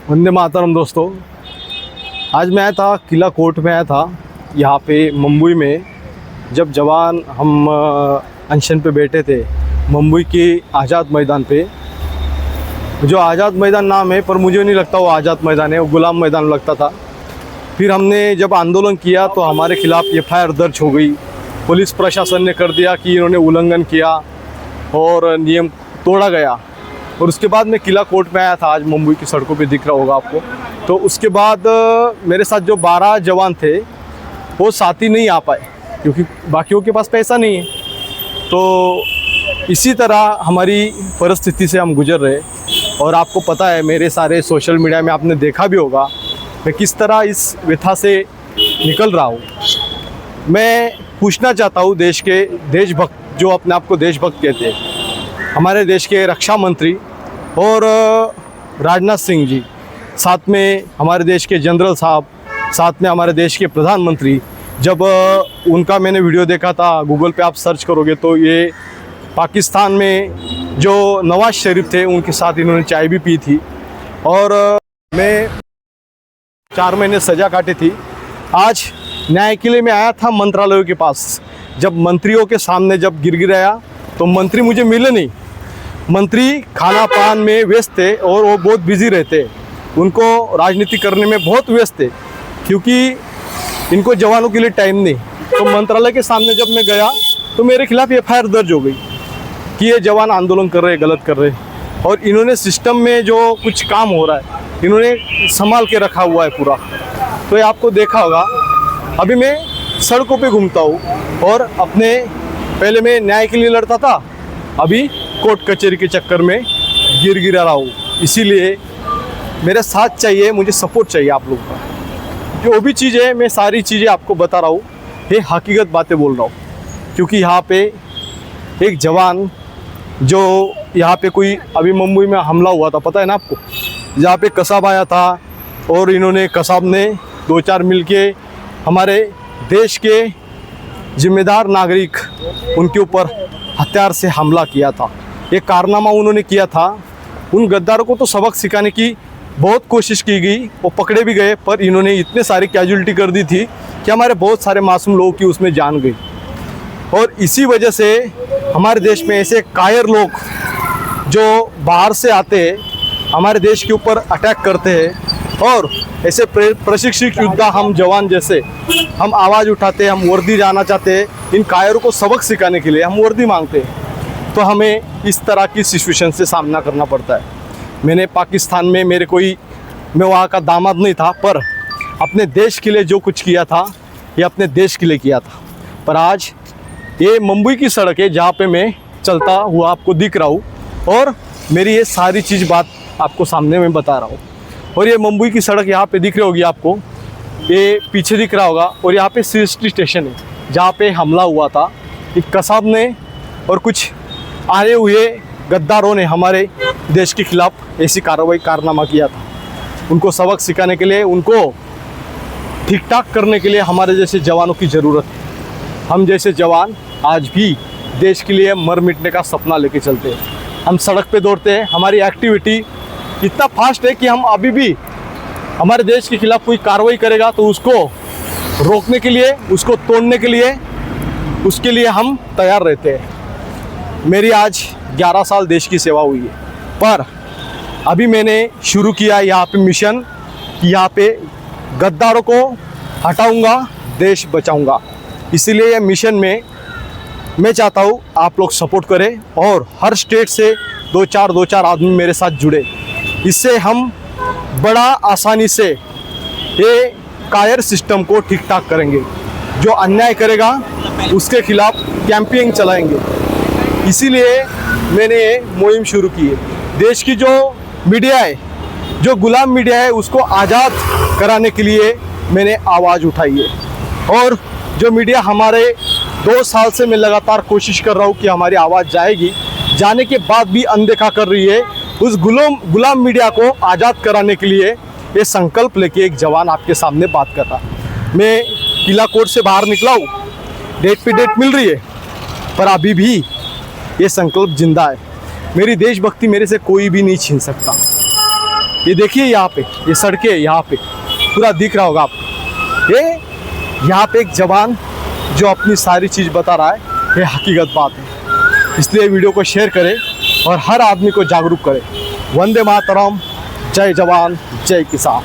वंदे मातरम दोस्तों। आज मैं आया था किला कोर्ट में आया था यहाँ पे मुंबई में। जब जवान हम अनशन पे बैठे थे मुंबई के आज़ाद मैदान पे, जो आज़ाद मैदान नाम है पर मुझे नहीं लगता वो आज़ाद मैदान है, वो गुलाम मैदान लगता था। फिर हमने जब आंदोलन किया तो हमारे खिलाफ़ एफआईआर दर्ज हो गई। पुलिस प्रशासन ने कर दिया कि इन्होंने उल्लंघन किया और नियम तोड़ा गया। और उसके बाद मैं किला कोर्ट में आया था, आज मुंबई की सड़कों पे दिख रहा होगा आपको। तो उसके बाद मेरे साथ जो 12 जवान थे वो साथी नहीं आ पाए क्योंकि बाकियों के पास पैसा नहीं है। तो इसी तरह हमारी परिस्थिति से हम गुजर रहे। और आपको पता है, मेरे सारे सोशल मीडिया में आपने देखा भी होगा मैं किस तरह इस व्यथा से निकल रहा हूँ। मैं पूछना चाहता हूँ देशभक्त जो अपने आप को देशभक्त कहते हैं, हमारे देश के रक्षा मंत्री और राजनाथ सिंह जी, साथ में हमारे देश के जनरल साहब, साथ में हमारे देश के प्रधानमंत्री, जब उनका मैंने वीडियो देखा था, गूगल पे आप सर्च करोगे तो ये पाकिस्तान में जो नवाज शरीफ थे उनके साथ इन्होंने चाय भी पी थी और मैं 4 महीने सज़ा काटी थी। आज न्याय के लिए मैं आया था मंत्रालयों के पास। जब मंत्रियों के सामने जब गिड़गिड़ाया तो मंत्री मुझे मिले नहीं। मंत्री खाना पान में व्यस्त थे और वो बहुत बिजी रहते, उनको राजनीति करने में बहुत व्यस्त थे क्योंकि इनको जवानों के लिए टाइम नहीं। तो मंत्रालय के सामने जब मैं गया तो मेरे खिलाफ़ एफआईआर दर्ज हो गई कि ये जवान आंदोलन कर रहे, गलत कर रहे। और इन्होंने सिस्टम में जो कुछ काम हो रहा है इन्होंने संभाल के रखा हुआ है पूरा। तो ये आपको देखा होगा। अभी मैं सड़कों पे घूमता हूँ और अपने पहले मैं न्याय के लिए लड़ता था, अभी कोर्ट कचहरी के चक्कर में गिरा रहा हूँ। इसीलिए मेरे साथ चाहिए, मुझे सपोर्ट चाहिए आप लोगों का। जो भी चीज़ है मैं सारी चीज़ें आपको बता रहा हूँ, ये हकीकत बातें बोल रहा हूँ। क्योंकि यहाँ पे एक जवान जो यहाँ पे कोई अभी मुंबई में हमला हुआ था, पता है ना आपको, जहाँ पे कसाब आया था और इन्होंने कसाब ने 2-4 मिल के हमारे देश के जिम्मेदार नागरिक उनके ऊपर हथियार से हमला किया था। ये कारनामा उन्होंने किया था। उन गद्दारों को तो सबक सिखाने की बहुत कोशिश की गई, वो पकड़े भी गए, पर इन्होंने इतने सारी कैजुअलिटी कर दी थी कि हमारे बहुत सारे मासूम लोगों की उसमें जान गई। और इसी वजह से हमारे देश में ऐसे कायर लोग जो बाहर से आते हैं, हमारे देश के ऊपर अटैक करते हैं और ऐसे प्रशिक्षित योद्धा हम जवान जैसे हम आवाज़ उठाते हैं, हम वर्दी जाना चाहते हैं। इन कायरों को सबक सिखाने के लिए हम वर्दी मांगते हैं। तो हमें इस तरह की सिचुएशन से सामना करना पड़ता है। मैंने पाकिस्तान में मैं वहाँ का दामाद नहीं था, पर अपने देश के लिए जो कुछ किया था ये अपने देश के लिए किया था। पर आज ये मुंबई की सड़क है जहाँ पे मैं चलता हुआ आपको दिख रहा हूँ और मेरी ये सारी चीज़ बात आपको सामने में बता रहा हूँ। और ये मुंबई की सड़क यहाँ पे दिख रही होगी आपको, ये पीछे दिख रहा होगा। और यहाँ पे CST स्टेशन है जहाँ पे हमला हुआ था। एक कसाब ने और कुछ आए हुए गद्दारों ने हमारे देश के खिलाफ ऐसी कारनामा किया था। उनको सबक सिखाने के लिए, उनको ठीक ठाक करने के लिए हमारे जैसे जवानों की ज़रूरत है। हम जैसे जवान आज भी देश के लिए मर मिटने का सपना लेके चलते हैं। हम सड़क पे दौड़ते हैं। हमारी एक्टिविटी इतना फास्ट है कि हम अभी भी हमारे देश के खिलाफ कोई कार्रवाई करेगा तो उसको रोकने के लिए, उसको तोड़ने के लिए, उसके लिए हम तैयार रहते हैं। मेरी आज 11 साल देश की सेवा हुई है, पर अभी मैंने शुरू किया यहाँ पे मिशन कि यहाँ पे गद्दारों को हटाऊंगा, देश बचाऊंगा। इसीलिए ये मिशन में मैं चाहता हूँ आप लोग सपोर्ट करें और हर स्टेट से 2-4 आदमी मेरे साथ जुड़े। इससे हम बड़ा आसानी से ये कायर सिस्टम को ठीक ठाक करेंगे। जो अन्याय करेगा उसके खिलाफ कैंपेनिंग चलाएंगे। इसीलिए मैंने ये मुहिम शुरू की है। देश की जो मीडिया है, जो गुलाम मीडिया है, उसको आज़ाद कराने के लिए मैंने आवाज़ उठाई है। और जो मीडिया हमारे 2 साल से मैं लगातार कोशिश कर रहा हूँ कि हमारी आवाज़ जाएगी, जाने के बाद भी अनदेखा कर रही है, उस गुलाम मीडिया को आज़ाद कराने के लिए ये संकल्प लेके एक जवान आपके सामने बात कर रहा। मैं किला कोर्ट से बाहर निकला हूँ, डेट पे डेट मिल रही है, पर अभी भी ये संकल्प जिंदा है। मेरी देशभक्ति मेरे से कोई भी नहीं छीन सकता। ये देखिए यहाँ पे ये सड़कें यहाँ पे पूरा दिख रहा होगा आपको। ये यहाँ पे एक जवान जो अपनी सारी चीज़ बता रहा है, ये हकीकत बात है। इसलिए वीडियो को शेयर करें और हर आदमी को जागरूक करें। वंदे मातरम, जय जवान जय किसान।